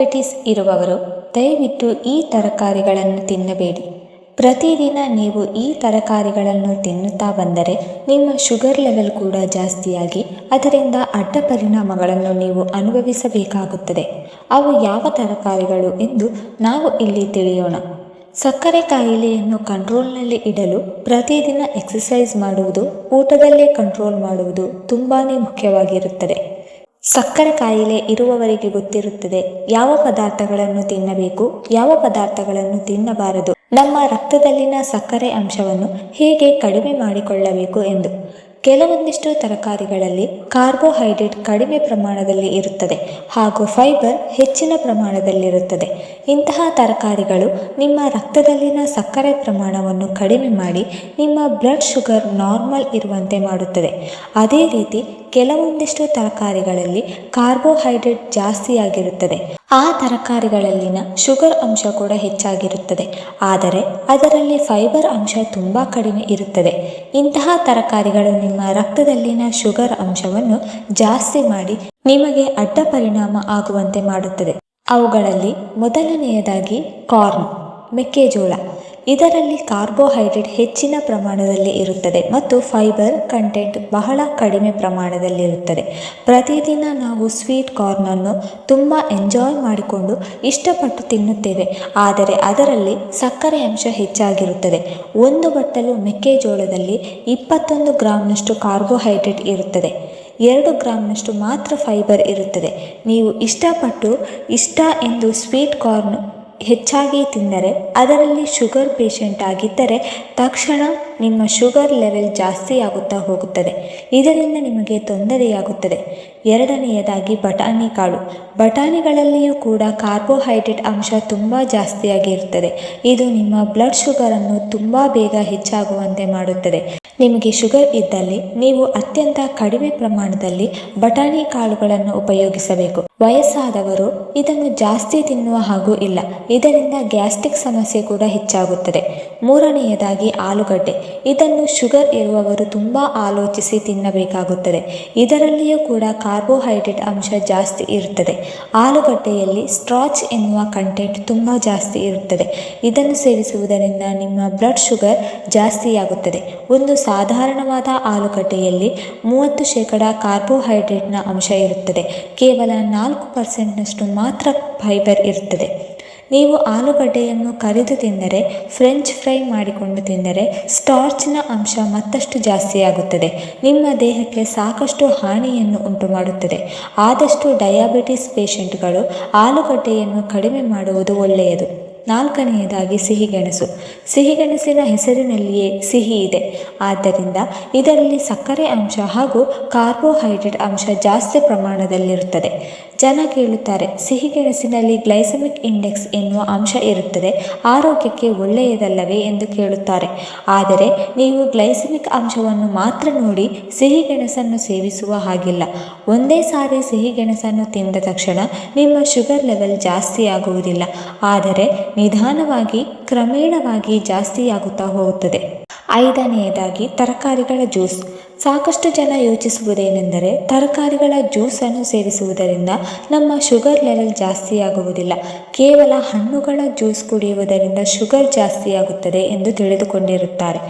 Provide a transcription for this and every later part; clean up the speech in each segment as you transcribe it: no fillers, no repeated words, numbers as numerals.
Diabetes ಇರುವವರು ದಯವಿಟ್ಟು ಈ ತರಕಾರಿಗಳನ್ನು ತಿನ್ನಬೇಡಿ. ಪ್ರತಿದಿನ ನೀವು ಈ ತರಕಾರಿಗಳನ್ನು ತಿನ್ನುತ್ತಾ ಬಂದರೆ ನಿಮ್ಮ ಶುಗರ್ ಲೆವೆಲ್ ಕೂಡ ಜಾಸ್ತಿಯಾಗಿ ಅದರಿಂದ ಅಡ್ಡ ಪರಿಣಾಮಗಳನ್ನು ನೀವು ಅನುಭವಿಸಬೇಕಾಗುತ್ತದೆ. ಅವು ಯಾವ ತರಕಾರಿಗಳು ಎಂದು ನಾವು ಇಲ್ಲಿ ತಿಳಿಯೋಣ. ಸಕ್ಕರೆ ಕಾಯಿಲೆಯನ್ನು ಕಂಟ್ರೋಲ್ನಲ್ಲಿ ಇಡಲು ಪ್ರತಿದಿನ ಎಕ್ಸಸೈಸ್ ಮಾಡುವುದು, ಊಟದಲ್ಲೇ ಕಂಟ್ರೋಲ್ ಮಾಡುವುದು ತುಂಬಾ ಮುಖ್ಯವಾಗಿರುತ್ತದೆ. ಸಕ್ಕರೆ ಕಾಯಿಲೆ ಇರುವವರಿಗೆ ಗೊತ್ತಿರುತ್ತದೆ ಯಾವ ಪದಾರ್ಥಗಳನ್ನು ತಿನ್ನಬೇಕು, ಯಾವ ಪದಾರ್ಥಗಳನ್ನು ತಿನ್ನಬಾರದು, ನಮ್ಮ ರಕ್ತದಲ್ಲಿನ ಸಕ್ಕರೆ ಅಂಶವನ್ನು ಹೇಗೆ ಕಡಿಮೆ ಮಾಡಿಕೊಳ್ಳಬೇಕು ಎಂದು. ಕೆಲವೊಂದಿಷ್ಟು ತರಕಾರಿಗಳಲ್ಲಿ ಕಾರ್ಬೋಹೈಡ್ರೇಟ್ ಕಡಿಮೆ ಪ್ರಮಾಣದಲ್ಲಿ ಇರುತ್ತದೆ ಹಾಗೂ ಫೈಬರ್ ಹೆಚ್ಚಿನ ಪ್ರಮಾಣದಲ್ಲಿರುತ್ತದೆ. ಇಂತಹ ತರಕಾರಿಗಳು ನಿಮ್ಮ ರಕ್ತದಲ್ಲಿನ ಸಕ್ಕರೆ ಪ್ರಮಾಣವನ್ನು ಕಡಿಮೆ ಮಾಡಿ ನಿಮ್ಮ ಬ್ಲಡ್ ಶುಗರ್ ನಾರ್ಮಲ್ ಇರುವಂತೆ ಮಾಡುತ್ತದೆ. ಅದೇ ರೀತಿ ಕೆಲವೊಂದಿಷ್ಟು ತರಕಾರಿಗಳಲ್ಲಿ ಕಾರ್ಬೋಹೈಡ್ರೇಟ್ ಜಾಸ್ತಿಯಾಗಿರುತ್ತದೆ. ಆ ತರಕಾರಿಗಳಲ್ಲಿನ ಶುಗರ್ ಅಂಶ ಕೂಡ ಹೆಚ್ಚಾಗಿರುತ್ತದೆ, ಆದರೆ ಅದರಲ್ಲಿ ಫೈಬರ್ ಅಂಶ ತುಂಬ ಕಡಿಮೆ ಇರುತ್ತದೆ. ಇಂತಹ ತರಕಾರಿಗಳು ನಿಮ್ಮ ರಕ್ತದಲ್ಲಿನ ಶುಗರ್ ಅಂಶವನ್ನು ಜಾಸ್ತಿ ಮಾಡಿ ನಿಮಗೆ ಅಡ್ಡ ಪರಿಣಾಮ ಆಗುವಂತೆ ಮಾಡುತ್ತದೆ. ಅವುಗಳಲ್ಲಿ ಮೊದಲನೆಯದಾಗಿ ಕಾರ್ನ್, ಮೆಕ್ಕೆಜೋಳ. ಇದರಲ್ಲಿ ಕಾರ್ಬೋಹೈಡ್ರೇಟ್ ಹೆಚ್ಚಿನ ಪ್ರಮಾಣದಲ್ಲಿ ಇರುತ್ತದೆ ಮತ್ತು ಫೈಬರ್ ಕಂಟೆಂಟ್ ಬಹಳ ಕಡಿಮೆ ಪ್ರಮಾಣದಲ್ಲಿರುತ್ತದೆ. ಪ್ರತಿದಿನ ನಾವು ಸ್ವೀಟ್ ಕಾರ್ನನ್ನು ತುಂಬ ಎಂಜಾಯ್ ಮಾಡಿಕೊಂಡು ಇಷ್ಟಪಟ್ಟು ತಿನ್ನುತ್ತೇವೆ, ಆದರೆ ಅದರಲ್ಲಿ ಸಕ್ಕರೆ ಅಂಶ ಹೆಚ್ಚಾಗಿರುತ್ತದೆ. ಒಂದು ಬಟ್ಟಲು ಮೆಕ್ಕೆಜೋಳದಲ್ಲಿ 21 ಗ್ರಾಂನಷ್ಟು ಕಾರ್ಬೋಹೈಡ್ರೇಟ್ ಇರುತ್ತದೆ, 2 ಗ್ರಾಂನಷ್ಟು ಮಾತ್ರ ಫೈಬರ್ ಇರುತ್ತದೆ. ನೀವು ಇಷ್ಟ ಎಂದು ಸ್ವೀಟ್ ಕಾರ್ನ್ ಹೆಚ್ಚಾಗಿ ತಿಂದರೆ, ಅದರಲ್ಲಿ ಶುಗರ್ ಪೇಷಂಟ್ ಆಗಿದ್ದರೆ ತಕ್ಷಣ ನಿಮ್ಮ ಶುಗರ್ ಲೆವೆಲ್ ಜಾಸ್ತಿ ಆಗುತ್ತಾ ಹೋಗುತ್ತದೆ. ಇದರಿಂದ ನಿಮಗೆ ತೊಂದರೆಯಾಗುತ್ತದೆ. ಎರಡನೆಯದಾಗಿ ಬಟಾಣಿ ಕಾಳು. ಬಟಾಣಿಗಳಲ್ಲಿಯೂ ಕೂಡ ಕಾರ್ಬೋಹೈಡ್ರೇಟ್ ಅಂಶ ತುಂಬ ಜಾಸ್ತಿಯಾಗಿರುತ್ತದೆ. ಇದು ನಿಮ್ಮ ಬ್ಲಡ್ ಶುಗರನ್ನು ತುಂಬ ಬೇಗ ಹೆಚ್ಚಾಗುವಂತೆ ಮಾಡುತ್ತದೆ. ನಿಮಗೆ ಶುಗರ್ ಇದ್ದಲ್ಲಿ ನೀವು ಅತ್ಯಂತ ಕಡಿಮೆ ಪ್ರಮಾಣದಲ್ಲಿ ಬಟಾಣಿ ಕಾಳುಗಳನ್ನು ಉಪಯೋಗಿಸಬೇಕು. ವಯಸ್ಸಾದವರು ಇದನ್ನು ಜಾಸ್ತಿ ತಿನ್ನುವ ಹಾಗೂ ಇಲ್ಲ, ಇದರಿಂದ ಗ್ಯಾಸ್ಟ್ರಿಕ್ ಸಮಸ್ಯೆ ಕೂಡ ಹೆಚ್ಚಾಗುತ್ತದೆ. ಮೂರನೆಯದಾಗಿ ಆಲೂಗಡ್ಡೆ. ಇದನ್ನು ಶುಗರ್ ಇರುವವರು ತುಂಬ ಆಲೋಚಿಸಿ ತಿನ್ನಬೇಕಾಗುತ್ತದೆ. ಇದರಲ್ಲಿಯೂ ಕೂಡ ಕಾರ್ಬೋಹೈಡ್ರೇಟ್ ಅಂಶ ಜಾಸ್ತಿ ಇರುತ್ತದೆ. ಆಲೂಗಡ್ಡೆಯಲ್ಲಿ ಸ್ಟಾರ್ಚ್ ಎನ್ನುವ ಕಂಟೆಂಟ್ ತುಂಬ ಜಾಸ್ತಿ ಇರುತ್ತದೆ. ಇದನ್ನು ಸೇವಿಸುವುದರಿಂದ ನಿಮ್ಮ ಬ್ಲಡ್ ಶುಗರ್ ಜಾಸ್ತಿಯಾಗುತ್ತದೆ. ಒಂದು ಸಾಧಾರಣವಾದ ಆಲೂಗಡ್ಡೆಯಲ್ಲಿ 30% ಕಾರ್ಬೋಹೈಡ್ರೇಟ್ನ ಅಂಶ ಇರುತ್ತದೆ. ಕೇವಲ 4%ನಷ್ಟು ಮಾತ್ರ ಫೈಬರ್ ಇರುತ್ತದೆ. ನೀವು ಆಲೂಗಡ್ಡೆಯನ್ನು ಕರಿದು ತಿಂದರೆ, ಫ್ರೆಂಚ್ ಫ್ರೈ ಮಾಡಿಕೊಂಡು ತಿಂದರೆ ಸ್ಟಾರ್ಚ್ನ ಅಂಶ ಮತ್ತಷ್ಟು ಜಾಸ್ತಿಯಾಗುತ್ತದೆ. ನಿಮ್ಮ ದೇಹಕ್ಕೆ ಸಾಕಷ್ಟು ಹಾನಿಯನ್ನು ಉಂಟು ಮಾಡುತ್ತದೆ. ಆದಷ್ಟು ಡಯಾಬಿಟಿಸ್ ಪೇಷಂಟ್ಗಳು ಆಲೂಗಡ್ಡೆಯನ್ನು ಕಡಿಮೆ ಮಾಡುವುದು ಒಳ್ಳೆಯದು. ನಾಲ್ಕನೆಯದಾಗಿ ಸಿಹಿಗೆಣಸು. ಸಿಹಿಗೆಣಸಿನ ಹೆಸರಿನಲ್ಲಿಯೇ ಸಿಹಿ ಇದೆ, ಆದ್ದರಿಂದ ಇದರಲ್ಲಿ ಸಕ್ಕರೆ ಅಂಶ ಹಾಗೂ ಕಾರ್ಬೋಹೈಡ್ರೇಟ್ ಅಂಶ ಜಾಸ್ತಿ ಪ್ರಮಾಣದಲ್ಲಿರುತ್ತದೆ. ಜನ ಕೇಳುತ್ತಾರೆ, ಸಿಹಿಗೆಣಸಿನಲ್ಲಿ ಗ್ಲೈಸೆಮಿಕ್ ಇಂಡೆಕ್ಸ್ ಎನ್ನುವ ಅಂಶ ಇರುತ್ತದೆ, ಆರೋಗ್ಯಕ್ಕೆ ಒಳ್ಳೆಯದಲ್ಲವೇ ಎಂದು ಕೇಳುತ್ತಾರೆ. ಆದರೆ ನೀವು ಗ್ಲೈಸೆಮಿಕ್ ಅಂಶವನ್ನು ಮಾತ್ರ ನೋಡಿ ಸಿಹಿಗೆಣಸನ್ನು ಸೇವಿಸುವ ಹಾಗಿಲ್ಲ. ಒಂದೇ ಸಾರಿ ಸಿಹಿಗೆಣಸನ್ನು ತಿಂದ ತಕ್ಷಣ ನಿಮ್ಮ ಶುಗರ್ ಲೆವೆಲ್ ಜಾಸ್ತಿ ಆಗುವುದಿಲ್ಲ, ಆದರೆ ನಿಧಾನವಾಗಿ ಕ್ರಮೇಣವಾಗಿ ಜಾಸ್ತಿಯಾಗುತ್ತಾ ಹೋಗುತ್ತದೆ. ಐದನೆಯದಾಗಿ ತರಕಾರಿಗಳ ಜ್ಯೂಸ್. ಸಾಕಷ್ಟು ಜನ ಯೋಚಿಸುವುದೇನೆಂದರೆ, ತರಕಾರಿಗಳ ಜ್ಯೂಸನ್ನು ಸೇವಿಸುವುದರಿಂದ ನಮ್ಮ ಶುಗರ್ ಲೆವೆಲ್ ಜಾಸ್ತಿಯಾಗುವುದಿಲ್ಲ, ಕೇವಲ ಹಣ್ಣುಗಳ ಜ್ಯೂಸ್ ಕುಡಿಯುವುದರಿಂದ ಶುಗರ್ ಜಾಸ್ತಿಯಾಗುತ್ತದೆ ಎಂದು ತಿಳಿದುಕೊಂಡಿರುತ್ತಾರೆ.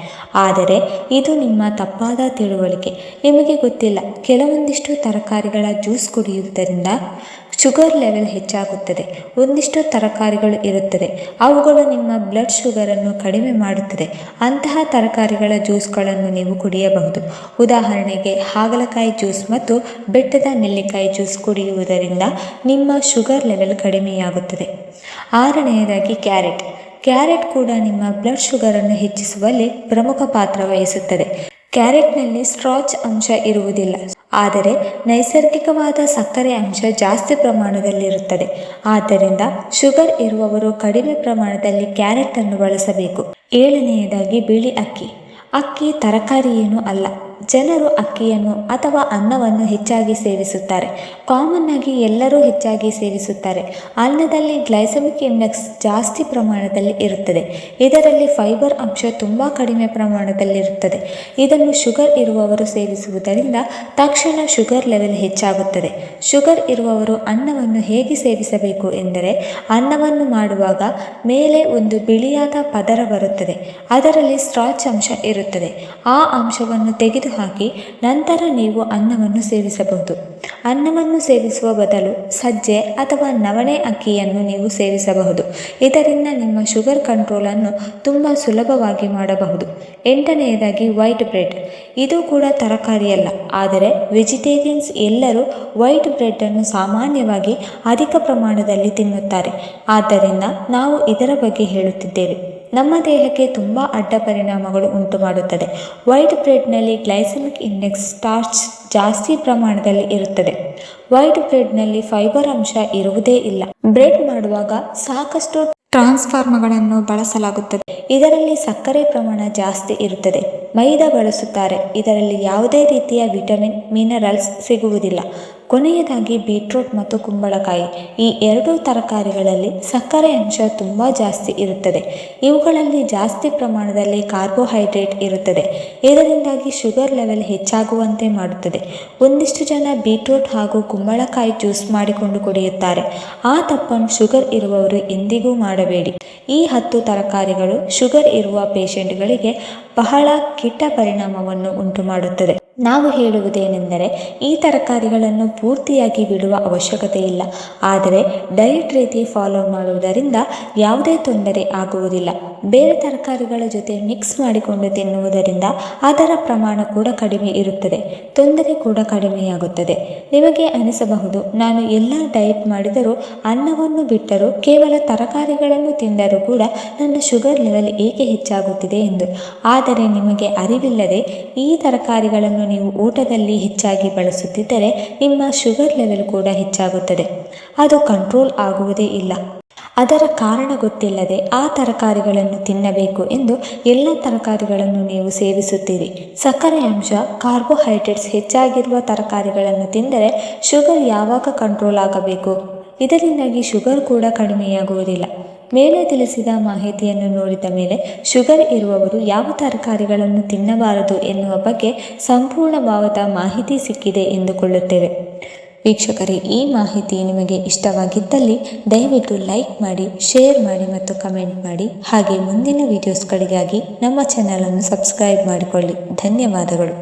ಆದರೆ ಇದು ನಿಮ್ಮ ತಪ್ಪಾದ ತಿಳುವಳಿಕೆ. ನಿಮಗೆ ಗೊತ್ತಿಲ್ಲ, ಕೆಲವೊಂದಿಷ್ಟು ತರಕಾರಿಗಳ ಜ್ಯೂಸ್ ಕುಡಿಯುವುದರಿಂದ ಶುಗರ್ ಲೆವೆಲ್ ಹೆಚ್ಚಾಗುತ್ತದೆ. ಒಂದಿಷ್ಟು ತರಕಾರಿಗಳು ಇರುತ್ತದೆ, ಅವುಗಳು ನಿಮ್ಮ ಬ್ಲಡ್ ಶುಗರನ್ನು ಕಡಿಮೆ ಮಾಡುತ್ತದೆ. ಅಂತಹ ತರಕಾರಿಗಳ ಜ್ಯೂಸ್ಗಳನ್ನು ನೀವು ಕುಡಿಯಬಹುದು. ಉದಾಹರಣೆಗೆ ಹಾಗಲಕಾಯಿ ಜ್ಯೂಸ್ ಮತ್ತು ಬೆಟ್ಟದ ನೆಲ್ಲಿಕಾಯಿ ಜ್ಯೂಸ್ ಕುಡಿಯುವುದರಿಂದ ನಿಮ್ಮ ಶುಗರ್ ಲೆವೆಲ್ ಕಡಿಮೆಯಾಗುತ್ತದೆ. ಆರನೆಯದಾಗಿ ಕ್ಯಾರೆಟ್. ಕ್ಯಾರೆಟ್ ಕೂಡ ನಿಮ್ಮ ಬ್ಲಡ್ ಶುಗರನ್ನು ಹೆಚ್ಚಿಸುವಲ್ಲಿ ಪ್ರಮುಖ ಪಾತ್ರ ವಹಿಸುತ್ತದೆ. ಕ್ಯಾರೆಟ್ನಲ್ಲಿ ಸ್ಟಾರ್ಚ್ ಅಂಶ ಇರುವುದಿಲ್ಲ, ಆದರೆ ನೈಸರ್ಗಿಕವಾದ ಸಕ್ಕರೆ ಅಂಶ ಜಾಸ್ತಿ ಪ್ರಮಾಣದಲ್ಲಿರುತ್ತದೆ. ಆದ್ದರಿಂದ ಶುಗರ್ ಇರುವವರು ಕಡಿಮೆ ಪ್ರಮಾಣದಲ್ಲಿ ಕ್ಯಾರೆಟ್ ಅನ್ನು ಬಳಸಬೇಕು. ಏಳನೆಯದಾಗಿ ಬಿಳಿ ಅಕ್ಕಿ. ಅಕ್ಕಿ ತರಕಾರಿ ಏನೂ ಅಲ್ಲ, ಜನರು ಅಕ್ಕಿಯನ್ನು ಅಥವಾ ಅನ್ನವನ್ನು ಹೆಚ್ಚಾಗಿ ಸೇವಿಸುತ್ತಾರೆ. ಕಾಮನ್ ಆಗಿ ಎಲ್ಲರೂ ಹೆಚ್ಚಾಗಿ ಸೇವಿಸುತ್ತಾರೆ. ಅನ್ನದಲ್ಲಿ ಗ್ಲೈಸೆಮಿಕ್ ಇಂಡೆಕ್ಸ್ ಜಾಸ್ತಿ ಪ್ರಮಾಣದಲ್ಲಿ ಇರುತ್ತದೆ. ಇದರಲ್ಲಿ ಫೈಬರ್ ಅಂಶ ತುಂಬ ಕಡಿಮೆ ಪ್ರಮಾಣದಲ್ಲಿರುತ್ತದೆ. ಇದನ್ನು ಶುಗರ್ ಇರುವವರು ಸೇವಿಸುವುದರಿಂದ ತಕ್ಷಣ ಶುಗರ್ ಲೆವೆಲ್ ಹೆಚ್ಚಾಗುತ್ತದೆ. ಶುಗರ್ ಇರುವವರು ಅನ್ನವನ್ನು ಹೇಗೆ ಸೇವಿಸಬೇಕು ಎಂದರೆ, ಅನ್ನವನ್ನು ಮಾಡುವಾಗ ಮೇಲೆ ಒಂದು ಬಿಳಿಯಾದ ಪದರ ಬರುತ್ತದೆ. ಅದರಲ್ಲಿ ಸ್ಟಾರ್ಚ್ ಅಂಶ ಇರುತ್ತದೆ. ಆ ಅಂಶವನ್ನು ತೆಗೆದುಹಾಕಿ ನಂತರ ನೀವು ಅನ್ನವನ್ನು ಸೇವಿಸಬಹುದು. ಅನ್ನವನ್ನು ಸೇವಿಸುವ ಬದಲು ಸಜ್ಜೆ ಅಥವಾ ನವಣೆ ಅಕ್ಕಿಯನ್ನು ನೀವು ಸೇವಿಸಬಹುದು. ಇದರಿಂದ ನಿಮ್ಮ ಶುಗರ್ ಕಂಟ್ರೋಲನ್ನು ತುಂಬ ಸುಲಭವಾಗಿ ಮಾಡಬಹುದು. 8ನೇದಾಗಿ ವೈಟ್ ಬ್ರೆಡ್. ಇದು ಕೂಡ ತರಕಾರಿಯಲ್ಲ, ಆದರೆ ವೆಜಿಟೇರಿಯನ್ಸ್ ಎಲ್ಲರೂ ವೈಟ್ ಬ್ರೆಡ್ಡನ್ನು ಸಾಮಾನ್ಯವಾಗಿ ಅಧಿಕ ಪ್ರಮಾಣದಲ್ಲಿ ತಿನ್ನುತ್ತಾರೆ. ಆದ್ದರಿಂದ ನಾವು ಇದರ ಬಗ್ಗೆ ಹೇಳುತ್ತಿದ್ದೇವೆ. ನಮ್ಮ ದೇಹಕ್ಕೆ ತುಂಬ ಅಡ್ಡ ಪರಿಣಾಮಗಳು ಉಂಟು ಮಾಡುತ್ತದೆ. ವೈಟ್ ಬ್ರೆಡ್ನಲ್ಲಿ ಗ್ಲೈಸೆಮಿಕ್ ಇಂಡೆಕ್ಸ್ ಸ್ಟಾರ್ಚ್ ಜಾಸ್ತಿ ಪ್ರಮಾಣದಲ್ಲಿ ಇರುತ್ತದೆ. ವೈಟ್ ಬ್ರೆಡ್ನಲ್ಲಿ ಫೈಬರ್ ಅಂಶ ಇರುವುದೇ ಇಲ್ಲ. ಬ್ರೆಡ್ ಮಾಡುವಾಗ ಸಾಕಷ್ಟು ಟ್ರಾನ್ಸ್ಫಾರ್ಮಗಳನ್ನು ಬಳಸಲಾಗುತ್ತದೆ. ಇದರಲ್ಲಿ ಸಕ್ಕರೆ ಪ್ರಮಾಣ ಜಾಸ್ತಿ ಇರುತ್ತದೆ. ಮೈದಾ ಬಳಸುತ್ತಾರೆ. ಇದರಲ್ಲಿ ಯಾವುದೇ ರೀತಿಯ ವಿಟಮಿನ್, ಮಿನರಲ್ಸ್ ಸಿಗುವುದಿಲ್ಲ. ಕೊನೆಯದಾಗಿ ಬೀಟ್ರೂಟ್ ಮತ್ತು ಕುಂಬಳಕಾಯಿ. ಈ ಎರಡೂ ತರಕಾರಿಗಳಲ್ಲಿ ಸಕ್ಕರೆ ಅಂಶ ತುಂಬ ಜಾಸ್ತಿ ಇರುತ್ತದೆ. ಇವುಗಳಲ್ಲಿ ಜಾಸ್ತಿ ಪ್ರಮಾಣದಲ್ಲಿ ಕಾರ್ಬೋಹೈಡ್ರೇಟ್ ಇರುತ್ತದೆ. ಇದರಿಂದಾಗಿ ಶುಗರ್ ಲೆವೆಲ್ ಹೆಚ್ಚಾಗುವಂತೆ ಮಾಡುತ್ತದೆ. ಒಂದಿಷ್ಟು ಜನ ಬೀಟ್ರೂಟ್ ಹಾಗೂ ಕುಂಬಳಕಾಯಿ ಜ್ಯೂಸ್ ಮಾಡಿಕೊಂಡು ಕುಡಿಯುತ್ತಾರೆ. ಆ ತಪ್ಪನ್ನು ಶುಗರ್ ಇರುವವರು ಎಂದಿಗೂ ಮಾಡಬೇಡಿ. ಈ 10 ತರಕಾರಿಗಳು ಶುಗರ್ ಇರುವ ಪೇಷಂಟ್ಗಳಿಗೆ ಬಹಳ ಕೆಟ್ಟ ಪರಿಣಾಮವನ್ನು ಉಂಟು ಮಾಡುತ್ತದೆ. ನಾವು ಹೇಳುವುದೇನೆಂದರೆ, ಈ ತರಕಾರಿಗಳನ್ನು ಪೂರ್ತಿಯಾಗಿ ಬಿಡುವ ಅವಶ್ಯಕತೆ ಇಲ್ಲ. ಆದರೆ ಡಯಟ್ ರೀತಿ ಫಾಲೋ ಮಾಡುವುದರಿಂದ ಯಾವುದೇ ತೊಂದರೆ ಆಗುವುದಿಲ್ಲ. ಬೇರೆ ತರಕಾರಿಗಳ ಜೊತೆ ಮಿಕ್ಸ್ ಮಾಡಿಕೊಂಡು ತಿನ್ನುವುದರಿಂದ ಅದರ ಪ್ರಮಾಣ ಕೂಡ ಕಡಿಮೆ ಇರುತ್ತದೆ. ತೊಂದರೆ ಕೂಡ ಕಡಿಮೆಯಾಗುತ್ತದೆ. ನಿಮಗೆ ಅನಿಸಬಹುದು, ನಾನು ಎಲ್ಲ ಡಯಟ್ ಮಾಡಿದರೂ, ಅನ್ನವನ್ನು ಬಿಟ್ಟರೂ, ಕೇವಲ ತರಕಾರಿಗಳನ್ನು ತಿಂದರೂ ಕೂಡ ನನ್ನ ಶುಗರ್ ಲೆವೆಲ್ ಏಕೆ ಹೆಚ್ಚಾಗುತ್ತಿದೆ ಎಂದು. ಆದರೆ ನಿಮಗೆ ಅರಿವಿಲ್ಲದೆ ಈ ತರಕಾರಿಗಳನ್ನು ನೀವು ಊಟದಲ್ಲಿ ಹೆಚ್ಚಾಗಿ ಬಳಸುತ್ತಿದ್ದರೆ ನಿಮ್ಮ ಶುಗರ್ ಲೆವೆಲ್ ಕೂಡ ಹೆಚ್ಚಾಗುತ್ತದೆ. ಅದು ಕಂಟ್ರೋಲ್ ಆಗುವುದೇ ಇಲ್ಲ. ಅದರ ಕಾರಣ ಗೊತ್ತಿಲ್ಲದೆ ಆ ತರಕಾರಿಗಳನ್ನು ತಿನ್ನಬೇಕು ಎಂದು ಎಲ್ಲ ತರಕಾರಿಗಳನ್ನು ನೀವು ಸೇವಿಸುತ್ತೀರಿ. ಸಕ್ಕರೆ ಅಂಶ, ಕಾರ್ಬೋಹೈಡ್ರೇಟ್ಸ್ ಹೆಚ್ಚಾಗಿರುವ ತರಕಾರಿಗಳನ್ನು ತಿಂದರೆ ಶುಗರ್ ಯಾವಾಗ ಕಂಟ್ರೋಲ್ ಆಗಬೇಕು? ಇದರಿಂದಾಗಿ ಶುಗರ್ ಕೂಡ ಕಡಿಮೆಯಾಗುವುದಿಲ್ಲ. ಮೇಲೆ ತಿಳಿಸಿದ ಮಾಹಿತಿಯನ್ನು ನೋಡಿದ ಮೇಲೆ ಶುಗರ್ ಇರುವವರು ಯಾವ ತರಕಾರಿಗಳನ್ನು ತಿನ್ನಬಾರದು ಎನ್ನುವ ಬಗ್ಗೆ ಸಂಪೂರ್ಣವಾದ ಮಾಹಿತಿ ಸಿಕ್ಕಿದೆ ಎಂದುಕೊಳ್ಳುತ್ತೇವೆ. ವೀಕ್ಷಕರೇ, ಈ ಮಾಹಿತಿ ನಿಮಗೆ ಇಷ್ಟವಾಗಿದ್ದಲ್ಲಿ ದಯವಿಟ್ಟು ಲೈಕ್ ಮಾಡಿ, ಶೇರ್ ಮಾಡಿ ಮತ್ತು ಕಮೆಂಟ್ ಮಾಡಿ. ಹಾಗೆ ಮುಂದಿನ ವಿಡಿಯೋಸ್ಗಳಿಗಾಗಿ ನಮ್ಮ ಚಾನಲನ್ನು ಸಬ್ಸ್ಕ್ರೈಬ್ ಮಾಡಿಕೊಳ್ಳಿ. ಧನ್ಯವಾದಗಳು.